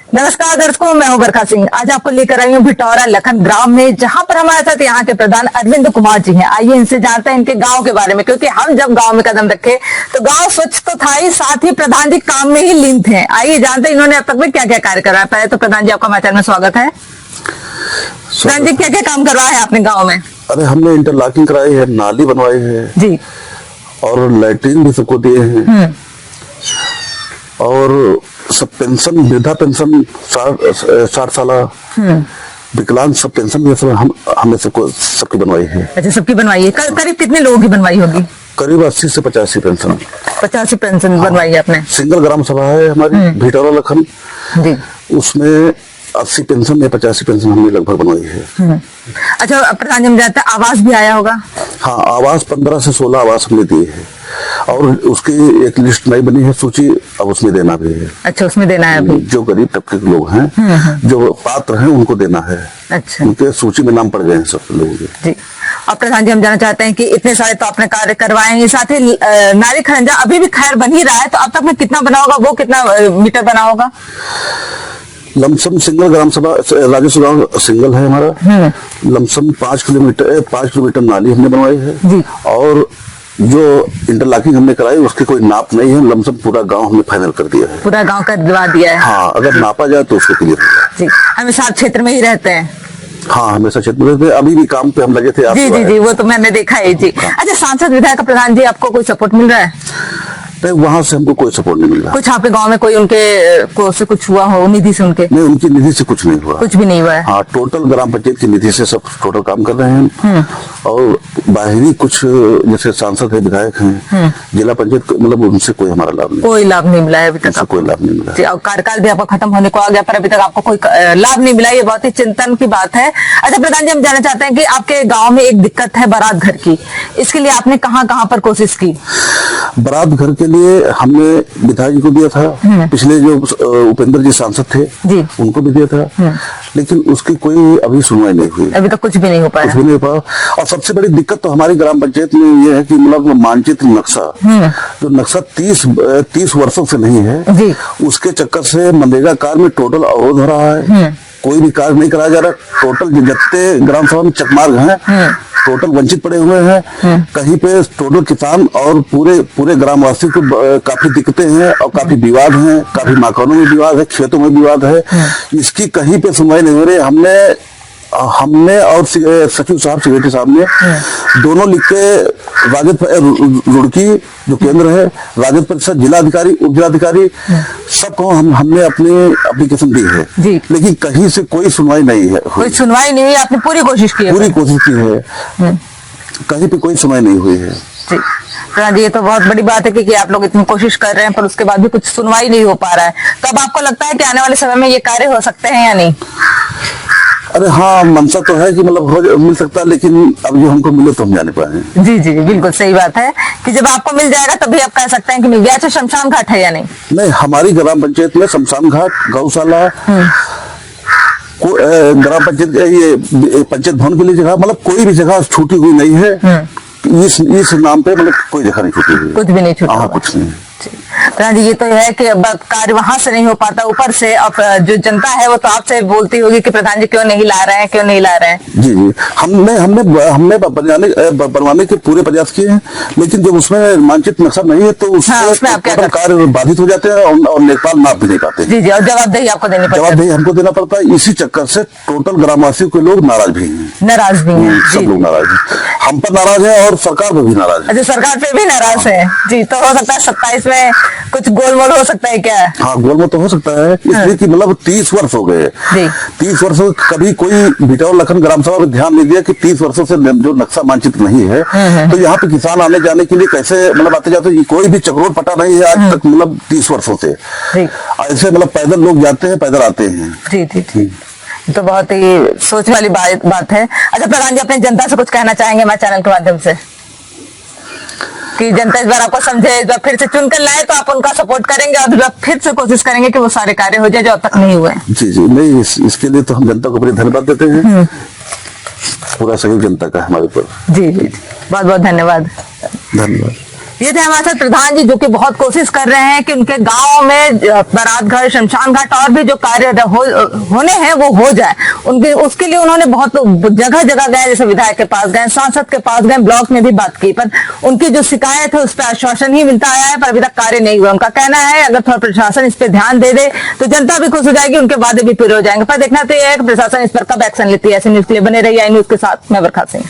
नमस्कार दर्शकों, मैं हूं बरखा सिंह। आज आपको लेकर आई हूं भिटौरा लखन ग्राम में, जहां पर हमारे साथ यहाँ के प्रधान अरविंद कुमार जी हैं। आइए इनसे जानते हैं इनके गांव के बारे में, क्योंकि हम जब गांव में कदम रखे तो गांव स्वच्छ तो था ही, साथ ही प्रधान जी काम में ही लीन थे। आइए जानते हैं इन्होंने अब तक में क्या क्या कार्य कराया। पहले तो प्रधान जी आपका हमारे चैनल में स्वागत है। प्रधान जी, क्या क्या काम करवाया है आपने गाँव में? अरे हमने इंटरलॉकिंग कराई है, नाली बनवाई है जी, और लैट्रिन भी सबको दिए हैं, और सब पेंशन, वृद्धा पेंशन 60 साल विकलांग सब पेंशन भी हमने सबकी बनवाई है। अच्छा, सबकी बनवाई है। करीब कितने लोगों की बनवाई होगी? करीब 80 से 85 पेंशन। 85 पेंशन बनवाई है आपने? सिंगल ग्राम सभा है हमारी भिटौरा लखन जी, उसमें 80 पेंशन या 85 पेंशन हमने लगभग बनवाई है। अच्छा प्रधान जी, हम जानते हैं आवास भी आया होगा? हाँ, आवास 15 से 16 आवास हमने दिए हैं, और उसकी एक लिस्ट नई बनी है, सूची, अब उसमें देना भी है। अच्छा, उसमें देना है अभी? जो गरीब तबके के लोग हैं, जो पात्र हैं, उनको देना है। अच्छा, उनके सूची में नाम पड़ गए हैं सब लोगों के। जी। और प्रधान जी, हम जानना चाहते हैं कि इतने सारे तो आपने कार्य करवाए हैं, साथ ही नारी खरंजा अभी भी खैर बन ही रहा है, तो अब तक में कितना बना होगा, वो कितना मीटर बना होगा? लमसम सिंगल ग्राम सभा राजस्व गांव सिंगल है हमारा। लमसम 5 किलोमीटर नाली हमने बनवाई है जी। और जो इंटरलॉकिंग हमने कराई उसकी कोई नाप नहीं है, लमसम पूरा गांव हमने फाइनल कर दिया है। पूरा गांव कर दिलवा दिया है? हाँ, अगर नापा जाए तो उसको क्लियर होगा। जी, हमेशा क्षेत्र में ही रहते हैं? हाँ, हमेशा क्षेत्र में रहते हैं। अभी भी काम पे हम लगे थे। जी जी जी, वो तो मैंने देखा है जी। अच्छा, सांसद विधायक प्रधान जी, आपको कोई सपोर्ट मिल रहा है? नहीं, वहां से हमको कोई सपोर्ट नहीं मिल रहा। कुछ आपके गांव में कोई उनके को से कुछ हुआ हो, निधि से उनके? नहीं, उनकी निधि से कुछ नहीं हुआ। कुछ भी नहीं हुआ है? हाँ, टोटल ग्राम पंचायत की निधि से सब टोटल काम कर रहे हैं। और बाहरी कुछ जैसे सांसद है, विधायक हैं, जिला पंचायत, मतलब उनसे कोई हमारा लाभ नहीं, कोई लाभ नहीं मिला है अभी तक? कोई लाभ नहीं मिला। और कार्यकाल भी आपका खत्म होने को आ गया, पर अभी तक आपको कोई लाभ नहीं मिला, ये बहुत ही चिंतन की बात है। अच्छा प्रधान जी, हम जानना चाहते हैं कि आपके गाँव में एक दिक्कत है बारात घर की, इसके लिए आपने कहाँ कहाँ पर कोशिश की? बारात घर के लिए हमने विधायक जी को दिया था, पिछले जो उपेंद्र जी सांसद थे जी, उनको भी दिया था, लेकिन उसकी कोई अभी सुनवाई नहीं हुई। अभी तक कुछ भी नहीं हो पाया? कुछ भी नहीं हो पाया। और सबसे बड़ी दिक्कत तो हमारी ग्राम पंचायत में ये है कि मतलब मानचित्र नक्शा, जो नक्शा 30 वर्षों से नहीं है जी, उसके चक्कर से मनरेगा कार्य में टोटल अवरोध हो रहा है। कोई भी कार्य नहीं कराया जा रहा। टोटल जितने ग्राम सभा में चकमार्ग हैं, टोटल वंचित पड़े हुए हैं। कहीं पे टोटल किसान और पूरे ग्रामवासी को काफी दिक्कतें हैं, और काफी विवाद हैं, काफी मकानों में विवाद है, खेतों में विवाद है। इसकी कहीं पे सुनवाई नहीं हो रही। हमने और सचिव साहब, सेक्रेटरी साहब ने दोनों लिख के राजद रुड़की जो केंद्र है, राजद परिषद, जिलाधिकारी, उप जिलाधिकारी, सबको हमने अपनी एप्लीकेशन दी है जी, लेकिन कहीं से कोई सुनवाई नहीं है। कोई सुनवाई नहीं हुई? आपने पूरी कोशिश की है? पूरी कोशिश की है, कहीं पे कोई सुनवाई नहीं हुई है जी। प्रधान जी, ये तो बहुत बड़ी बात है कि आप लोग इतनी कोशिश कर रहे हैं, पर उसके बाद भी कुछ सुनवाई नहीं हो पा रहा है। तो अब आपको लगता है कि आने वाले समय में ये कार्य हो सकते हैं या नहीं? अरे हाँ, मनसा तो है कि मतलब मिल सकता है, लेकिन अब जो हमको मिले तो हम जाने पाए। जी जी, बिल्कुल सही बात है कि जब आपको मिल जाएगा तभी आप कह सकते हैं कि मिल गया। अच्छा, शमशान घाट है या नहीं? नहीं, हमारी ग्राम पंचायत में शमशान घाट, गौशाला, ग्राम पंचायत ये पंचायत भवन के लिए जगह, मतलब कोई भी जगह छूटी हुई नहीं है। इस नाम पे मतलब कोई जगह नहीं छूटी हुई, कुछ भी नहीं छूटा? हाँ, कुछ नहीं। प्रधान जी, ये तो है कि अब कार्य वहां से नहीं हो पाता, ऊपर से अब जो जनता है वो तो आपसे बोलती होगी कि प्रधान जी क्यों नहीं ला रहे हैं, क्यों नहीं ला रहे हैं? जी जी, हमने बनवाने के पूरे प्रयास किए हैं, लेकिन जब उसमें मानचित्र नक्शा नहीं है तो उसमें कार्य बाधित हो जाते हैं, और लेखपाल नाप भी नहीं पाते। जी जी, और जवाबदेही आपको देनी पड़ती है? जवाबदेही हमको देना पड़ता है। इसी चक्कर से टोटल ग्रामवासियों के लोग नाराज भी हैं। नाराज भी हैं? सब लोग नाराज हैं, हम पर नाराज है और सरकार पर भी नाराज है। अच्छा, सरकार पे भी नाराज है जी। तो हो सकता है 27 में कुछ गोलमोल हो सकता है क्या? हाँ, गोलमोल तो हो सकता है, इसलिए कि मतलब 30 वर्ष हो गए। 30 वर्षों कभी कोई भिटौरा लखन ग्राम सभा में ध्यान नहीं दिया कि 30 वर्षों से जो नक्शा मानचित्र नहीं है, तो यहाँ पे किसान आने जाने के लिए कैसे मतलब आते जाते, कोई भी चक्रोट पटा नहीं है आज तक, मतलब 30 वर्षों से ऐसे मतलब पैदल लोग जाते हैं, पैदल आते हैं। जी जी जी, तो बहुत ही सोच वाली बात है। अच्छा प्रधान जी, अपने जनता से कुछ कहना चाहेंगे हमारे चैनल के माध्यम से, कि जनता इस बार आपको समझे, इस बार फिर से चुन कर लाए तो आप उनका सपोर्ट करेंगे, और इस बार फिर से कोशिश करेंगे कि वो सारे कार्य हो जाए जो अब तक नहीं हुए? जी जी, नहीं, इसके लिए तो हम जनता को बड़ी धन्यवाद देते हैं। पूरा सहयोग जनता का हमारे ऊपर। जी जी, बहुत बहुत धन्यवाद। धन्यवाद। ये थे हमारे साथ प्रधान जी, जो कि बहुत कोशिश कर रहे हैं कि उनके गांव में बारात घर, शमशान घाट और भी जो कार्य होने हैं वो हो जाए। उनके उसके लिए उन्होंने बहुत जगह जगह गए, जैसे विधायक के पास गए, सांसद के पास गए, ब्लॉक में भी बात की, पर उनकी जो शिकायत है उस पर आश्वासन ही मिलता आया है, पर अभी तक कार्य नहीं हुआ। उनका कहना है अगर थोड़ा प्रशासन इस पर ध्यान दे दे तो जनता भी खुश हो जाएगी, उनके वादे भी पूरे हो जाएंगे। पर देखना तो यह है कि प्रशासन इस पर कब एक्शन लेती है। ऐसे न्यूज के लिए बने रहिए आई न्यूज के साथ, मैं बरखा सिंह।